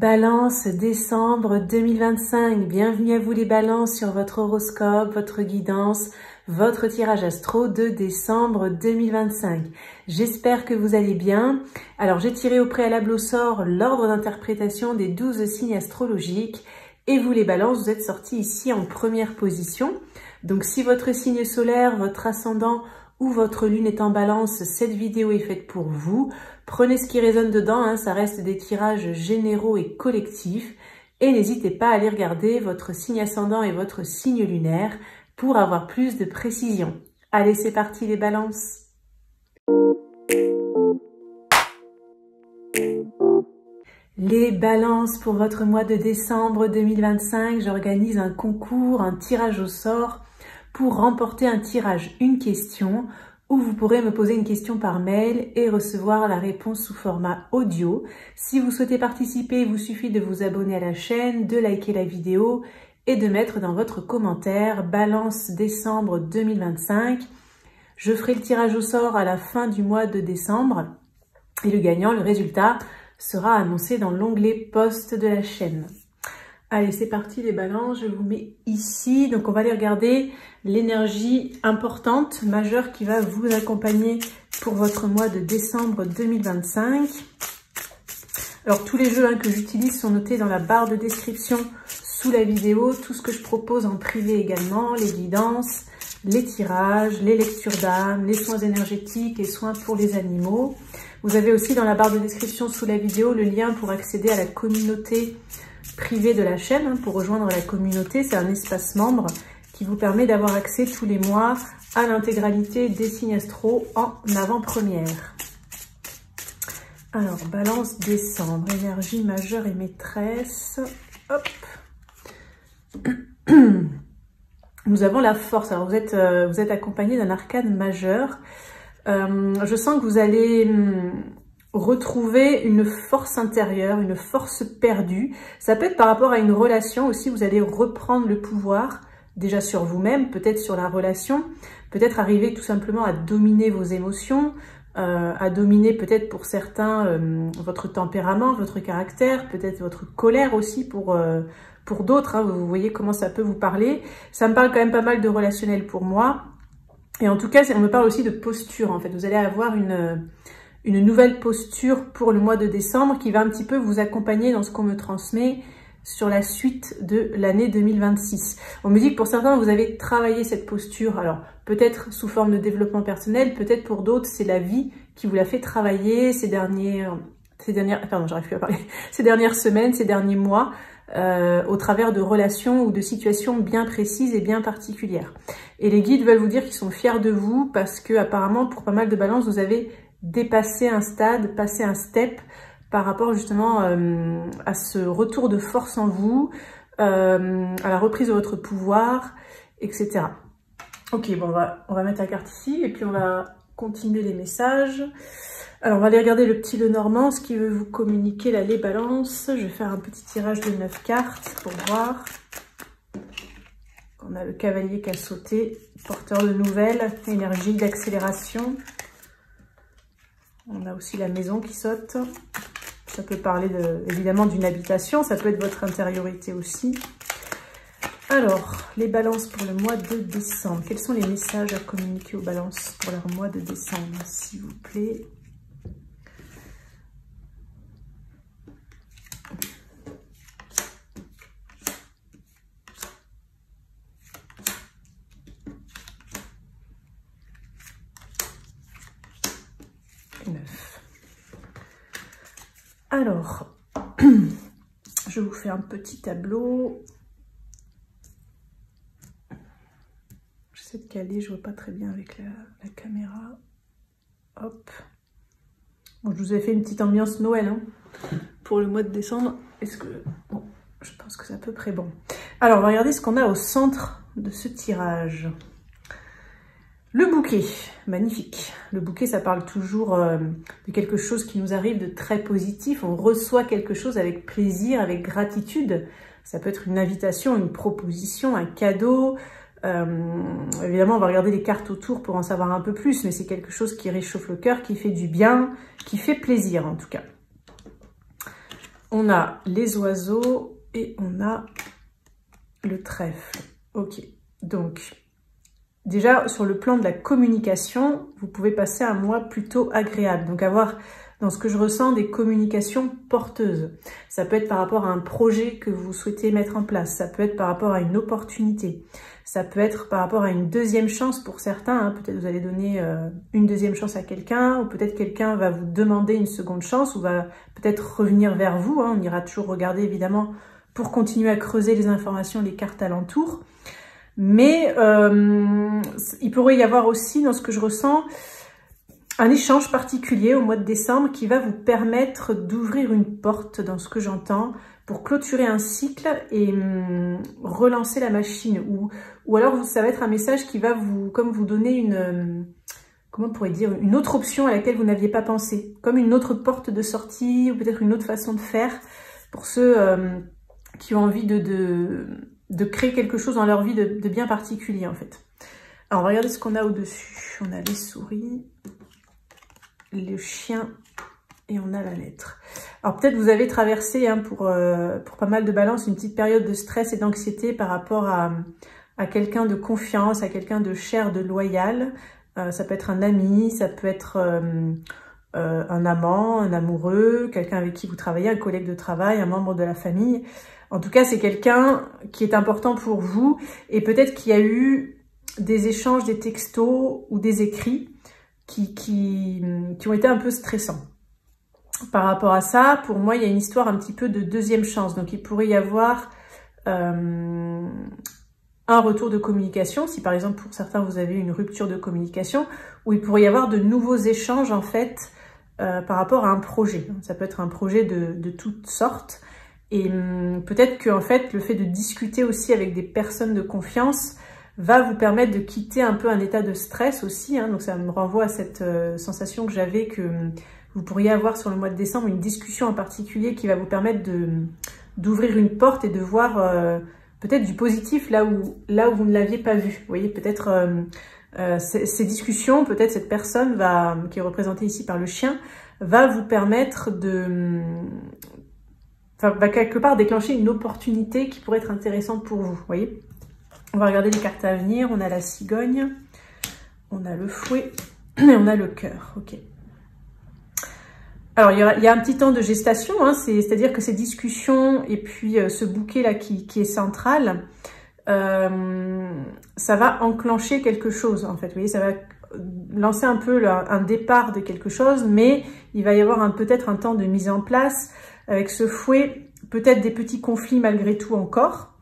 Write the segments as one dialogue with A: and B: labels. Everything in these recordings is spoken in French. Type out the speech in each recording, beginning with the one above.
A: Balance, décembre 2025. Bienvenue à vous les balances sur votre horoscope, votre guidance, votre tirage astro de décembre 2025. J'espère que vous allez bien. Alors j'ai tiré au préalable au sort l'ordre d'interprétation des 12 signes astrologiques. Et vous les balances, vous êtes sortis ici en première position. Donc si votre signe solaire, votre ascendant ou votre lune est en balance, cette vidéo est faite pour vous. Prenez ce qui résonne dedans, ça reste des tirages généraux et collectifs. Et n'hésitez pas à aller regarder votre signe ascendant et votre signe lunaire pour avoir plus de précision. Allez, c'est parti les balances. Les balances, pour votre mois de décembre 2025, j'organise un concours, un tirage au sort pour remporter un tirage, une question, où vous pourrez me poser une question par mail et recevoir la réponse sous format audio. Si vous souhaitez participer, il vous suffit de vous abonner à la chaîne, de liker la vidéo et de mettre dans votre commentaire « Balance décembre 2025 ». Je ferai le tirage au sort à la fin du mois de décembre et le gagnant, le résultat, sera annoncé dans l'onglet post de la chaîne. Allez, c'est parti les balances, je vous mets ici. Donc on va aller regarder l'énergie importante, majeure qui va vous accompagner pour votre mois de décembre 2025. Alors tous les jeux que j'utilise sont notés dans la barre de description sous la vidéo. Tout ce que je propose en privé également, les guidances, les tirages, les lectures d'âme, les soins énergétiques et soins pour les animaux. Vous avez aussi dans la barre de description sous la vidéo le lien pour accéder à la communauté privée de la chaîne. Pour rejoindre la communauté, c'est un espace membre qui vous permet d'avoir accès tous les mois à l'intégralité des signes astro en avant-première. Alors, balance décembre, énergie majeure et maîtresse. Hop. Nous avons la force. Alors, vous êtes accompagné d'un arcane majeur. Je sens que vous allez retrouver une force intérieure, une force perdue. Ça peut être par rapport à une relation aussi, vous allez reprendre le pouvoir, déjà sur vous-même, peut-être sur la relation, peut-être arriver tout simplement à dominer vos émotions, à dominer peut-être pour certains votre tempérament, votre caractère, peut-être votre colère aussi pour d'autres, vous voyez comment ça peut vous parler. Ça me parle quand même pas mal de relationnel pour moi. Et en tout cas, on me parle aussi de posture, en fait. Vous allez avoir une nouvelle posture pour le mois de décembre qui va un petit peu vous accompagner dans ce qu'on me transmet sur la suite de l'année 2026. On me dit que pour certains, vous avez travaillé cette posture. Alors, peut-être sous forme de développement personnel, peut-être pour d'autres, c'est la vie qui vous l'a fait travailler ces dernières semaines, ces derniers mois, au travers de relations ou de situations bien précises et bien particulières. Et les guides veulent vous dire qu'ils sont fiers de vous parce que apparemment, pour pas mal de balances, vous avez dépassé un stade, passé un step par rapport justement à ce retour de force en vous, à la reprise de votre pouvoir, etc. Ok, bon, on va mettre la carte ici et puis on va continuer les messages. Alors, on va aller regarder le petit Lenormand, ce qui veut vous communiquer là, les balances. Je vais faire un petit tirage de 9 cartes pour voir. On a le cavalier qui a sauté, porteur de nouvelles, énergie d'accélération. On a aussi la maison qui saute. Ça peut parler évidemment d'une habitation, ça peut être votre intériorité aussi. Alors, les balances pour le mois de décembre. Quels sont les messages à communiquer aux balances pour leur mois de décembre, s'il vous plaît? Alors, je vous fais un petit tableau. J'essaie de caler, je vois pas très bien avec la caméra. Hop. Bon, je vous ai fait une petite ambiance Noël pour le mois de décembre. Bon, je pense que c'est à peu près bon. Alors, on va regarder ce qu'on a au centre de ce tirage. Le bouquet, magnifique. Le bouquet, ça parle toujours de quelque chose qui nous arrive de très positif. On reçoit quelque chose avec plaisir, avec gratitude. Ça peut être une invitation, une proposition, un cadeau. Évidemment, on va regarder les cartes autour pour en savoir un peu plus, mais c'est quelque chose qui réchauffe le cœur, qui fait du bien, qui fait plaisir en tout cas. on a les oiseaux et on a le trèfle. Ok, donc déjà sur le plan de la communication, vous pouvez passer un mois plutôt agréable. Donc avoir dans ce que je ressens des communications porteuses. Ça peut être par rapport à un projet que vous souhaitez mettre en place. Ça peut être par rapport à une opportunité. Ça peut être par rapport à une deuxième chance pour certains. Hein. Peut-être vous allez donner une deuxième chance à quelqu'un, ou peut-être quelqu'un va vous demander une seconde chance, ou va peut-être revenir vers vous. Hein. On ira toujours regarder évidemment pour continuer à creuser les informations, les cartes alentour. Mais il pourrait y avoir aussi, dans ce que je ressens, un échange particulier au mois de décembre qui va vous permettre d'ouvrir une porte, dans ce que j'entends, pour clôturer un cycle et relancer la machine. Ou alors ça va être un message qui va vous donner une, comment on pourrait dire, une autre option à laquelle vous n'aviez pas pensé. Comme une autre porte de sortie, ou peut-être une autre façon de faire pour ceux qui ont envie de créer quelque chose dans leur vie de bien particulier en fait. Alors on va regarder ce qu'on a au-dessus. On a les souris, le chien et on a la lettre. Alors peut-être vous avez traversé hein, pour pas mal de balances une petite période de stress et d'anxiété par rapport à quelqu'un de confiance, à quelqu'un de cher, de loyal. Ça peut être un ami, ça peut être un amant, un amoureux, quelqu'un avec qui vous travaillez, un collègue de travail, un membre de la famille. En tout cas, c'est quelqu'un qui est important pour vous et peut-être qu'il y a eu des échanges, des textos ou des écrits qui ont été un peu stressants. Par rapport à ça, pour moi, il y a une histoire un petit peu de deuxième chance. Donc, il pourrait y avoir un retour de communication. Si par exemple, pour certains, vous avez une rupture de communication, ou il pourrait y avoir de nouveaux échanges, en fait, par rapport à un projet. Ça peut être un projet de toutes sortes. Et peut-être que en fait, le fait de discuter aussi avec des personnes de confiance va vous permettre de quitter un peu un état de stress aussi. Hein. Donc ça me renvoie à cette sensation que j'avais que vous pourriez avoir sur le mois de décembre, une discussion en particulier qui va vous permettre d'ouvrir une porte et de voir peut-être du positif là où vous ne l'aviez pas vu. Vous voyez, peut-être ces discussions, peut-être cette personne qui est représentée ici par le chien, va vous permettre va quelque part déclencher une opportunité qui pourrait être intéressante pour vous, voyez. On va regarder les cartes à venir. On a la cigogne, on a le fouet et on a le cœur. Ok. Alors, il y a un petit temps de gestation, hein, c'est-à-dire que ces discussions et puis ce bouquet-là qui est central, ça va enclencher quelque chose, en fait. Vous voyez, ça va lancer un peu un départ de quelque chose, mais il va y avoir peut-être un temps de mise en place avec ce fouet, peut-être des petits conflits malgré tout encore,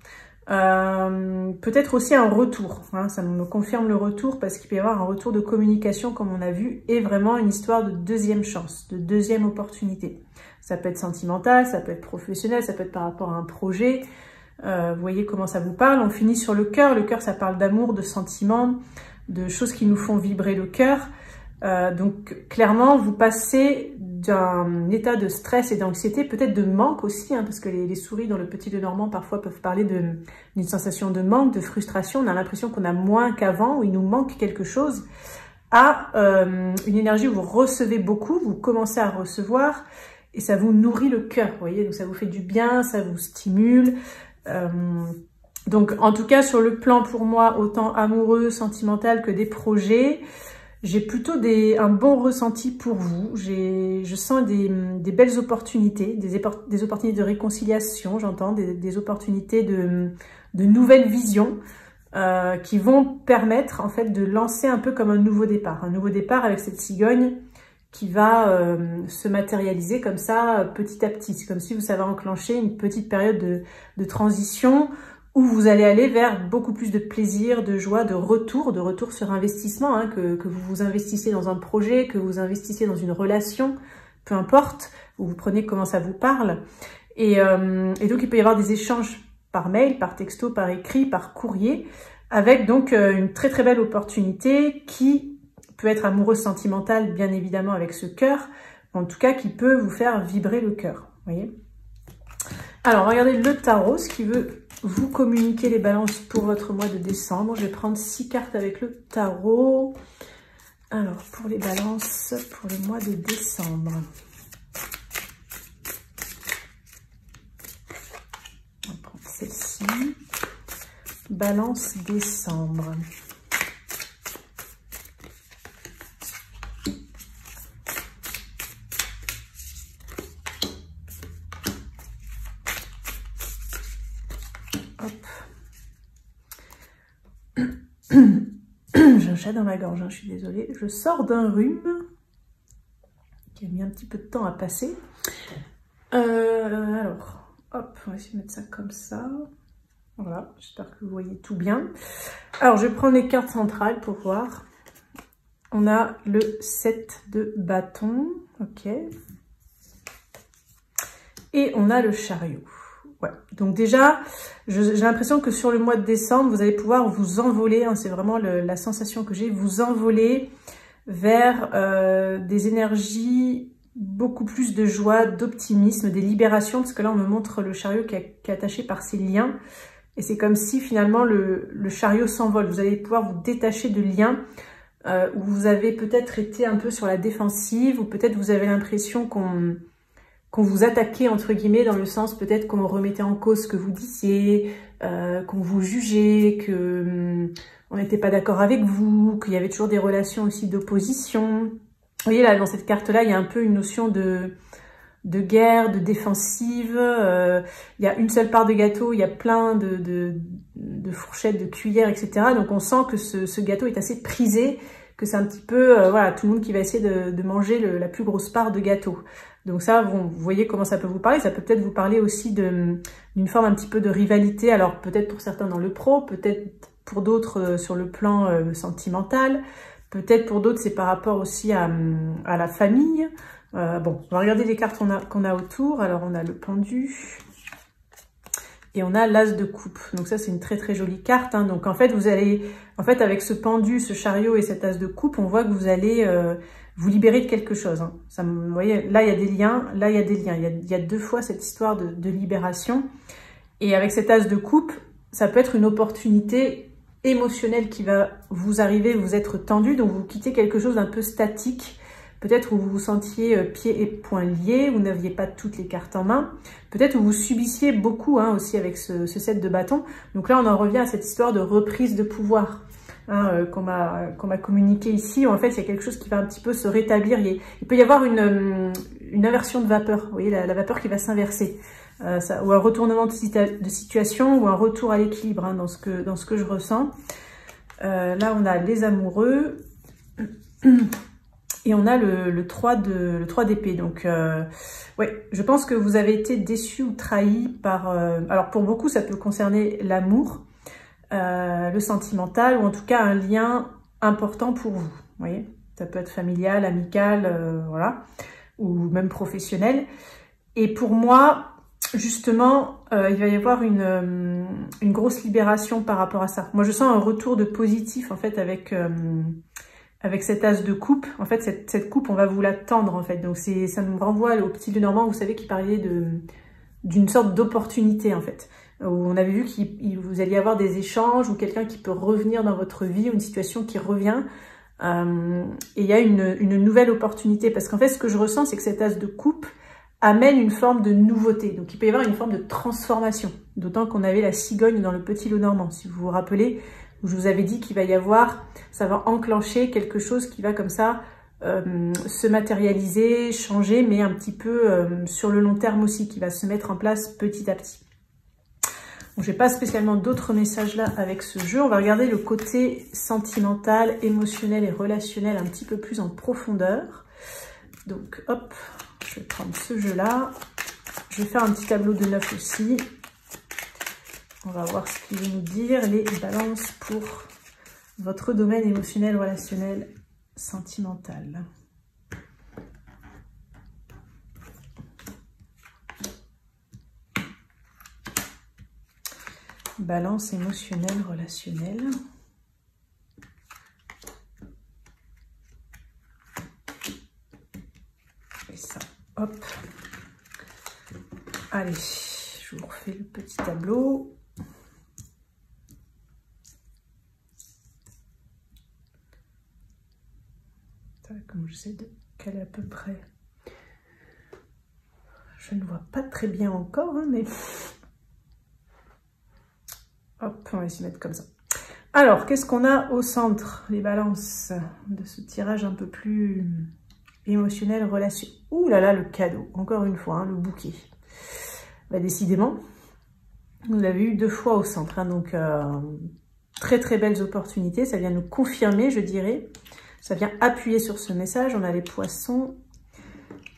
A: peut-être aussi un retour, hein, ça me confirme le retour parce qu'il peut y avoir un retour de communication comme on a vu et vraiment une histoire de deuxième chance, de deuxième opportunité. Ça peut être sentimental, ça peut être professionnel, ça peut être par rapport à un projet. Vous voyez comment ça vous parle. On finit sur le cœur. Le cœur, ça parle d'amour, de sentiments, de choses qui nous font vibrer le cœur. Donc clairement, vous passez d'un état de stress et d'anxiété, peut-être de manque aussi, hein, parce que les souris dans le Petit Lenormand parfois peuvent parler d'une sensation de manque, de frustration. On a l'impression qu'on a moins qu'avant, où il nous manque quelque chose, à une énergie où vous recevez beaucoup, vous commencez à recevoir, et ça vous nourrit le cœur, vous voyez, donc ça vous fait du bien, ça vous stimule. Donc en tout cas, sur le plan pour moi, autant amoureux, sentimental que des projets, j'ai plutôt un bon ressenti pour vous. Je sens des belles opportunités, des opportunités de réconciliation, j'entends, des opportunités de nouvelles visions qui vont permettre en fait de lancer un peu comme un nouveau départ avec cette cigogne qui va se matérialiser comme ça petit à petit. C'est comme si vous savez enclencher une petite période de transition où vous allez aller vers beaucoup plus de plaisir, de joie, de retour sur investissement, hein, que vous investissez dans un projet, que vous investissez dans une relation, peu importe, vous prenez comment ça vous parle. Et donc, il peut y avoir des échanges par mail, par texto, par écrit, par courrier, avec donc une très très belle opportunité qui peut être amoureuse, sentimentale, bien évidemment, avec ce cœur, en tout cas qui peut vous faire vibrer le cœur, vous voyez. Alors, regardez le tarot, ce qui veut vous communiquer les balances pour votre mois de décembre. Je vais prendre 6 cartes avec le tarot. Alors, pour les balances, pour le mois de décembre. celle-ci. Balance décembre. J'ai un chat dans la gorge, hein, je suis désolée. Je sors d'un rhume qui a mis un petit peu de temps à passer. Alors, hop, on va essayer de mettre ça comme ça. Voilà, j'espère que vous voyez tout bien. Alors, je vais prendre les cartes centrales pour voir. On a le 7 de bâton, ok. Et on a le chariot. Ouais. Donc déjà, j'ai l'impression que sur le mois de décembre, vous allez pouvoir vous envoler, hein, c'est vraiment la sensation que j'ai, vous envoler vers des énergies, beaucoup plus de joie, d'optimisme, des libérations, parce que là on me montre le chariot qui est attaché par ses liens, et c'est comme si finalement le chariot s'envole, vous allez pouvoir vous détacher de liens où vous avez peut-être été un peu sur la défensive, ou peut-être vous avez l'impression qu'on vous attaquait, entre guillemets, dans le sens peut-être qu'on remettait en cause ce que vous disiez, qu'on vous jugeait, que on n'était pas d'accord avec vous, qu'il y avait toujours des relations aussi d'opposition. Vous voyez là, dans cette carte-là, il y a un peu une notion de guerre, de défensive. Il y a une seule part de gâteau, il y a plein de fourchettes, de cuillères, etc. Donc on sent que ce gâteau est assez prisé, que c'est un petit peu, voilà, tout le monde qui va essayer de manger la plus grosse part de gâteau. Donc ça, vous voyez comment ça peut vous parler. Ça peut peut-être vous parler aussi d'une forme un petit peu de rivalité. Alors peut-être pour certains dans le pro, peut-être pour d'autres sur le plan sentimental. Peut-être pour d'autres, c'est par rapport aussi à la famille. Bon, on va regarder les cartes qu'on a autour. Alors on a le pendu et on a l'as de coupe. Donc ça, c'est une très très jolie carte, hein. Donc en fait, avec ce pendu, ce chariot et cet as de coupe, on voit que vous allez vous libérer de quelque chose, hein. Ça, vous voyez, là il y a des liens, là il y a des liens. Il y a deux fois cette histoire de libération. Et avec cet as de coupe, ça peut être une opportunité émotionnelle qui va vous arriver, vous être tendu, donc vous quittez quelque chose d'un peu statique. Peut-être où vous vous sentiez pieds et poings liés, vous n'aviez pas toutes les cartes en main. Peut-être où vous subissiez beaucoup, hein, aussi avec ce set de bâtons. Donc là, on en revient à cette histoire de reprise de pouvoir, hein, qu'on m'a communiqué ici. En fait, il y a quelque chose qui va un petit peu se rétablir. Il peut y avoir une inversion de vapeur. Vous voyez, la vapeur qui va s'inverser. Ou un retournement de situation, ou un retour à l'équilibre, hein, dans ce que je ressens. Là, on a les amoureux. Et on a le 3 d'épée. Donc, ouais, je pense que vous avez été déçu ou trahi par... alors, pour beaucoup, ça peut concerner l'amour, le sentimental, ou en tout cas un lien important pour vous. Vous voyez, ça peut être familial, amical, voilà, ou même professionnel. Et pour moi, justement, il va y avoir une grosse libération par rapport à ça. Moi, je sens un retour de positif, en fait, avec cet as de coupe. En fait, cette coupe, on va vous la tendre, en fait. Donc, ça nous renvoie au petit Lenormand, vous savez, qui parlait d'une sorte d'opportunité, en fait. Où on avait vu que vous alliez avoir des échanges, ou quelqu'un qui peut revenir dans votre vie, ou une situation qui revient. Et il y a une nouvelle opportunité. Parce qu'en fait, ce que je ressens, c'est que cet as de coupe amène une forme de nouveauté. Donc, il peut y avoir une forme de transformation. D'autant qu'on avait la cigogne dans le petit Lenormand, si vous vous rappelez, où je vous avais dit qu'il va y avoir, ça va enclencher quelque chose qui va comme ça se matérialiser, changer, mais un petit peu sur le long terme aussi, qui va se mettre en place petit à petit. Bon, je n'ai pas spécialement d'autres messages là avec ce jeu. On va regarder le côté sentimental, émotionnel et relationnel un petit peu plus en profondeur. Donc, hop, je vais prendre ce jeu-là. Je vais faire un petit tableau de 9 aussi. On va voir ce qu'il veut nous dire, les balances pour votre domaine émotionnel, relationnel, sentimental. Balance émotionnelle, relationnelle. Et ça, hop. Allez, je vous refais le petit tableau. Comme j'essaie de caler à peu près. Je ne vois pas très bien encore, hein, mais on va s'y mettre comme ça. Alors, qu'est-ce qu'on a au centre, les balances, de ce tirage un peu plus émotionnel, relation. Ouh là là, le cadeau, encore une fois, hein, le bouquet. Bah, décidément, vous l'avez eu 2 fois au centre, hein, donc très très belles opportunités. Ça vient nous confirmer, je dirais. Ça vient appuyer sur ce message. On a les poissons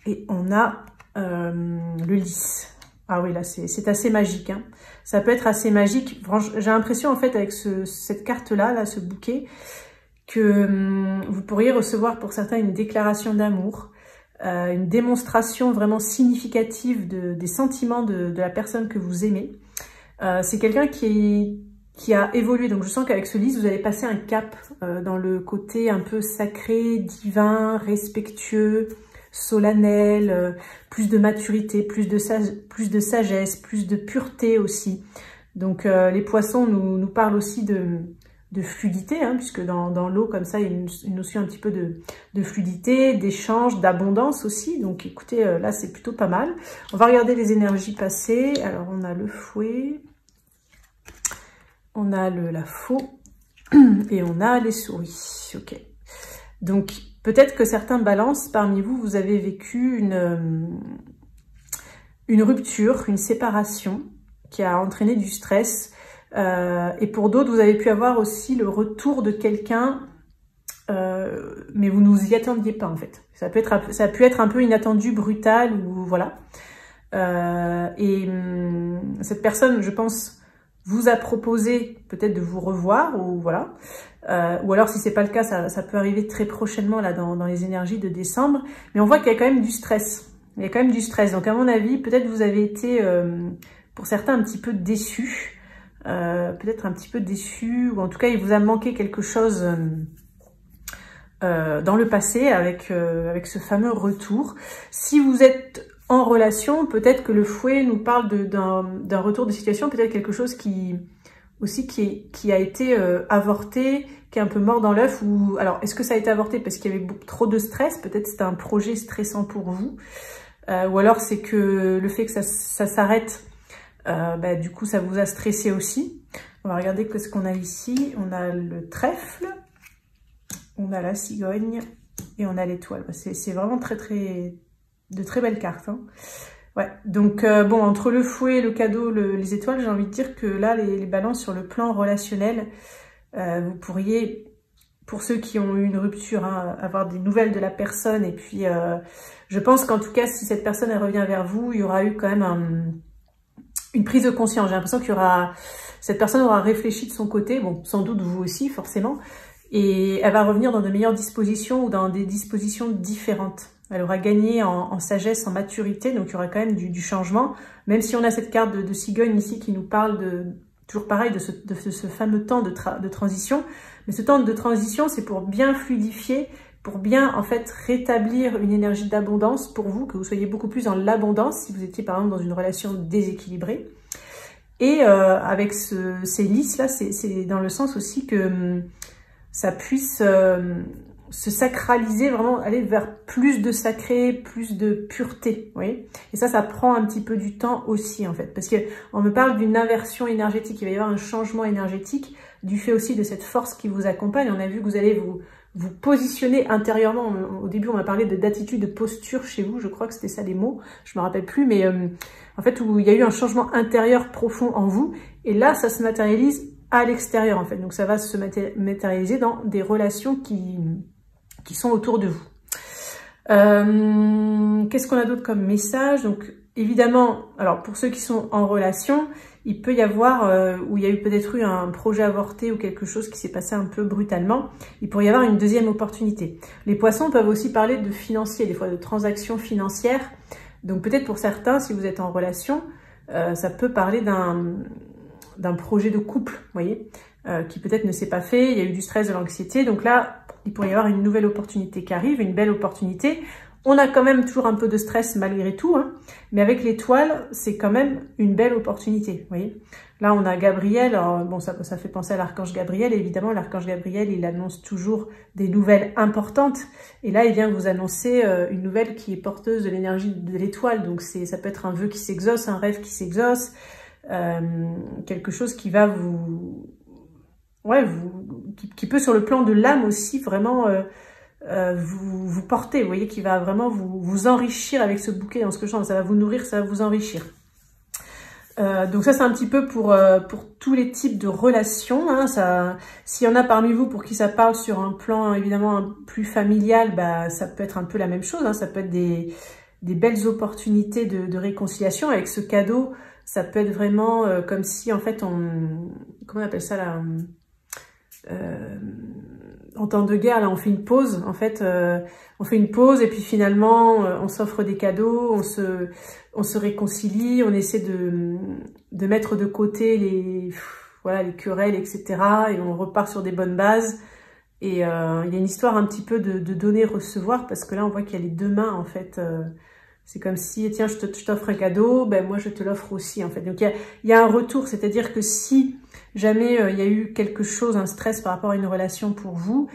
A: et on a le lys. Ah oui, là, c'est assez magique, hein. Ça peut être assez magique. J'ai l'impression, en fait, avec cette carte-là, là, ce bouquet, que vous pourriez recevoir pour certains une déclaration d'amour, une démonstration vraiment significative des sentiments de la personne que vous aimez. C'est quelqu'un qui a évolué. Donc, je sens qu'avec ce lys, vous allez passer un cap dans le côté un peu sacré, divin, respectueux, solennel, plus de maturité, plus de sagesse, plus de pureté aussi. Donc les poissons nous parlent aussi de fluidité, hein, puisque dans l'eau comme ça, il y a une notion un petit peu de fluidité, d'échange, d'abondance aussi. Donc écoutez, là c'est plutôt pas mal. On va regarder les énergies passées. Alors on a le fouet, on a la faux et on a les souris. Ok. Donc peut-être que certains balances parmi vous, vous avez vécu une rupture, une séparation qui a entraîné du stress. Et pour d'autres, vous avez pu avoir aussi le retour de quelqu'un, mais vous ne vous y attendiez pas en fait. Ça a pu être un peu inattendu, brutal, ou voilà. Cette personne, je pense, vous a proposé peut-être de vous revoir, ou voilà. Ou alors si c'est pas le cas, ça peut arriver très prochainement là dans les énergies de décembre. Mais on voit qu'il y a quand même du stress. Il y a quand même du stress. Donc à mon avis, peut-être vous avez été, pour certains, un petit peu déçus. Peut-être un petit peu déçus. Ou en tout cas, il vous a manqué quelque chose dans le passé avec ce fameux retour. Si vous êtes en relation, peut-être que le fouet nous parle d'un retour de situation. Peut-être quelque chose qui a été avorté, qui est un peu mort dans l'œuf. Ou alors, est-ce que ça a été avorté parce qu'il y avait trop de stress? Peut-être c'était un projet stressant pour vous. Ou alors c'est que le fait que ça s'arrête, du coup ça vous a stressé aussi. On va regarder ce qu'on a ici. On a le trèfle, on a la cigogne et on a l'étoile. C'est vraiment de très belles cartes, hein. Ouais, donc bon, entre le fouet, le cadeau, les étoiles, j'ai envie de dire que là, les balances sur le plan relationnel, vous pourriez, pour ceux qui ont eu une rupture, hein, avoir des nouvelles de la personne. Et puis, je pense qu'en tout cas, si cette personne elle revient vers vous, il y aura eu quand même une prise de conscience. J'ai l'impression cette personne aura réfléchi de son côté, bon, sans doute vous aussi, forcément, et elle va revenir dans de meilleures dispositions ou dans des dispositions différentes. Elle aura gagné en sagesse, en maturité, donc il y aura quand même du changement, même si on a cette carte de cigogne ici qui nous parle toujours pareil, de ce fameux temps de transition. Mais ce temps de transition, c'est pour bien fluidifier, pour bien en fait rétablir une énergie d'abondance pour vous, que vous soyez beaucoup plus dans l'abondance si vous étiez par exemple dans une relation déséquilibrée. Et avec ces lys là, c'est dans le sens aussi que ça puisse se sacraliser, vraiment aller vers plus de sacré, plus de pureté, vous voyez. Et ça prend un petit peu du temps aussi, en fait, parce qu'on me parle d'une inversion énergétique, il va y avoir un changement énergétique du fait aussi de cette force qui vous accompagne. On a vu que vous allez vous positionner intérieurement. Au début, on m'a parlé d'attitude, de posture chez vous, je crois que c'était ça les mots, je me rappelle plus, mais en fait, où il y a eu un changement intérieur profond en vous, et là, ça se matérialise à l'extérieur, en fait. Donc, ça va se matérialiser dans des relations qui sont autour de vous. Qu'est-ce qu'on a d'autre comme message? Donc, évidemment, alors pour ceux qui sont en relation, il peut y avoir, où il y a eu peut-être eu un projet avorté ou quelque chose qui s'est passé un peu brutalement, il pourrait y avoir une deuxième opportunité. Les poissons peuvent aussi parler de financier, des fois de transactions financières. Donc peut-être pour certains, si vous êtes en relation, ça peut parler d'un projet de couple, vous voyez, qui peut-être ne s'est pas fait, il y a eu du stress, de l'anxiété, donc là, il pourrait y avoir une nouvelle opportunité qui arrive, une belle opportunité. On a quand même toujours un peu de stress malgré tout, hein, mais avec l'étoile, c'est quand même une belle opportunité, vous voyez. Là, on a Gabriel, alors, bon, ça fait penser à l'archange Gabriel, et évidemment, l'archange Gabriel, il annonce toujours des nouvelles importantes, et là, il vient vous annoncer une nouvelle qui est porteuse de l'énergie de l'étoile, donc ça peut être un vœu qui s'exauce, un rêve qui s'exauce, quelque chose qui va vous ouais, qui peut sur le plan de l'âme aussi vraiment vous porter. Vous voyez, qui va vraiment vous enrichir avec ce bouquet dans ce que je sens. Ça va vous nourrir, ça va vous enrichir. Donc ça, c'est un petit peu pour tous les types de relations. Hein. S'il y en a parmi vous pour qui ça parle sur un plan évidemment plus familial, bah, ça peut être un peu la même chose. Hein. Ça peut être des belles opportunités de réconciliation. Avec ce cadeau, ça peut être vraiment comme si en fait comment on appelle ça là, en temps de guerre, là, on fait une pause. En fait, on fait une pause et puis finalement, on s'offre des cadeaux, on se réconcilie, on essaie de mettre de côté les querelles, etc. Et on repart sur des bonnes bases. Et il y a une histoire un petit peu de donner-recevoir, parce que là, on voit qu'il y a les deux mains, en fait. C'est comme si, tiens, je t'offre un cadeau, ben moi, je te l'offre aussi, en fait. Donc, il y a un retour, c'est-à-dire que si jamais il y a eu quelque chose, un stress par rapport à une relation pour vous,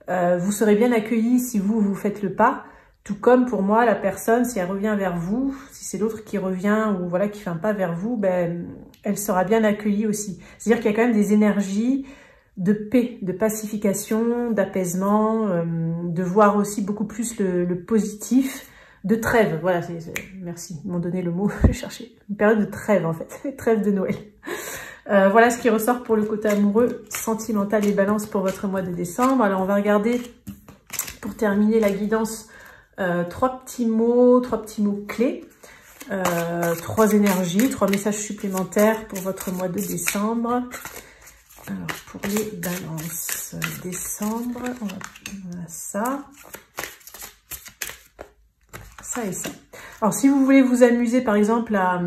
A: vous serez bien accueilli si vous faites le pas. Tout comme pour moi, la personne, si elle revient vers vous, si c'est l'autre qui revient ou voilà qui fait un pas vers vous, ben elle sera bien accueillie aussi. C'est-à-dire qu'il y a quand même des énergies de paix, de pacification, d'apaisement, de voir aussi beaucoup plus le positif, de trêve. Voilà, merci, ils m'ont donné le mot, je cherchais. Une période de trêve en fait, trêve de Noël. Voilà ce qui ressort pour le côté amoureux, sentimental et balance pour votre mois de décembre. Alors on va regarder, pour terminer la guidance, trois petits mots clés, 3 énergies, 3 messages supplémentaires pour votre mois de décembre. Alors pour les balances, décembre, on a ça et ça. Alors si vous voulez vous amuser par exemple à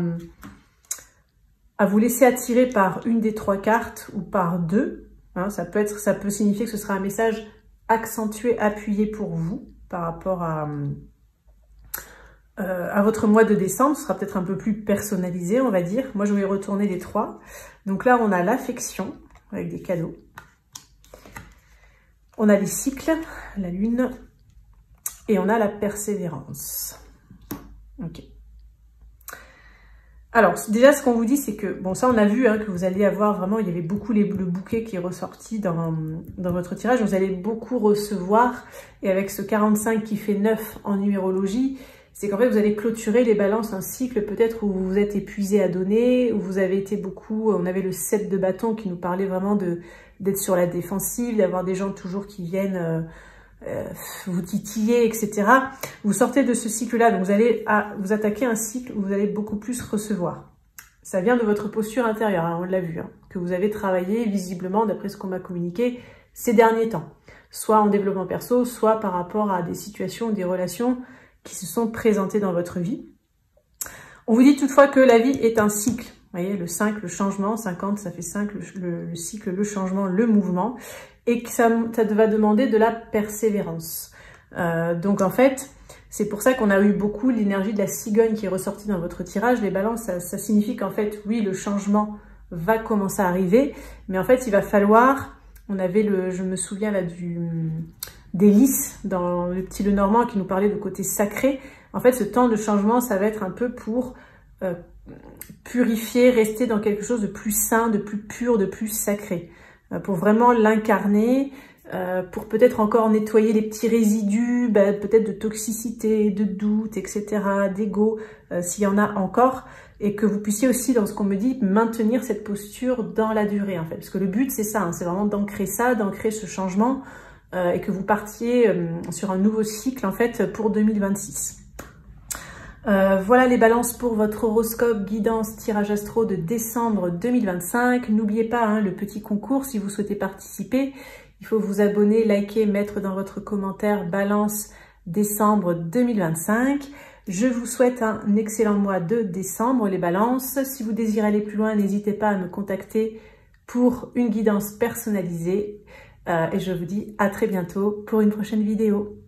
A: vous laisser attirer par une des 3 cartes ou par 2, hein, ça peut signifier que ce sera un message accentué, appuyé pour vous par rapport à votre mois de décembre. Ce sera peut-être un peu plus personnalisé, on va dire. Moi, je vais retourner les 3. Donc là, on a l'affection avec des cadeaux. On a les cycles, la lune, et on a la persévérance. Ok. Alors, déjà, ce qu'on vous dit, c'est que, bon, ça, on a vu hein, que vous allez avoir vraiment, il y avait beaucoup le bouquet qui est ressorti dans votre tirage. Vous allez beaucoup recevoir. Et avec ce 45 qui fait 9 en numérologie, c'est qu'en fait, vous allez clôturer les balances, un cycle peut-être où vous vous êtes épuisé à donner, où vous avez été beaucoup, on avait le 7 de bâton qui nous parlait vraiment d'être sur la défensive, d'avoir des gens toujours qui viennent vous titiller, etc. Vous sortez de ce cycle-là, donc vous allez vous attaquer un cycle où vous allez beaucoup plus recevoir. Ça vient de votre posture intérieure, hein, on l'a vu, hein, que vous avez travaillé visiblement, d'après ce qu'on m'a communiqué, ces derniers temps. Soit en développement perso, soit par rapport à des situations, des relations qui se sont présentées dans votre vie. On vous dit toutefois que la vie est un cycle. Vous voyez, le 5, le changement, 50, ça fait 5, le cycle, le changement, le mouvement. Et que ça va demander de la persévérance. Donc en fait, c'est pour ça qu'on a eu beaucoup l'énergie de la cigogne qui est ressortie dans votre tirage. Les balances, ça signifie qu'en fait, oui, le changement va commencer à arriver. Mais en fait, il va falloir... On avait je me souviens là des lys dans le petit Lenormand qui nous parlait de côté sacré. En fait, ce temps de changement, ça va être un peu pour purifier, rester dans quelque chose de plus sain, de plus pur, de plus sacré. Pour vraiment l'incarner, pour peut-être encore nettoyer les petits résidus, peut-être de toxicité, de doute, etc., d'ego, s'il y en a encore, et que vous puissiez aussi, dans ce qu'on me dit, maintenir cette posture dans la durée, en fait. Parce que le but, c'est ça, hein, c'est vraiment d'ancrer ça, d'ancrer ce changement, et que vous partiez sur un nouveau cycle, en fait, pour 2026. Voilà les balances pour votre horoscope guidance tirage astro de décembre 2025. N'oubliez pas hein, le petit concours si vous souhaitez participer. Il faut vous abonner, liker, mettre dans votre commentaire balance décembre 2025. Je vous souhaite un excellent mois de décembre les balances. Si vous désirez aller plus loin, n'hésitez pas à me contacter pour une guidance personnalisée. Et je vous dis à très bientôt pour une prochaine vidéo.